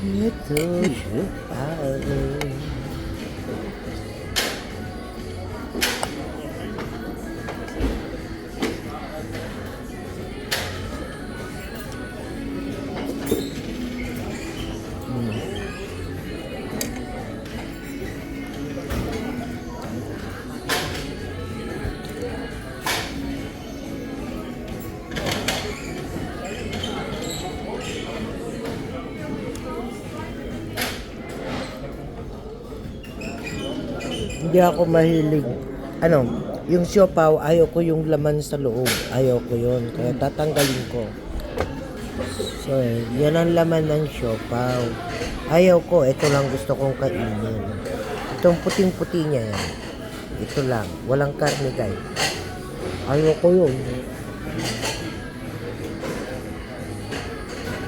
Ito siya. Hindi ako mahilig. Ano, yung siopaw, ayaw ko yung laman sa loob. Ayaw ko yun. Kaya tatanggalin ko. So, yan ang laman ng siopaw. Ayaw ko. Ito lang gusto kong kainin. Itong puting-puti niya yan. Ito lang. Walang karne guys. Ayaw ko yun.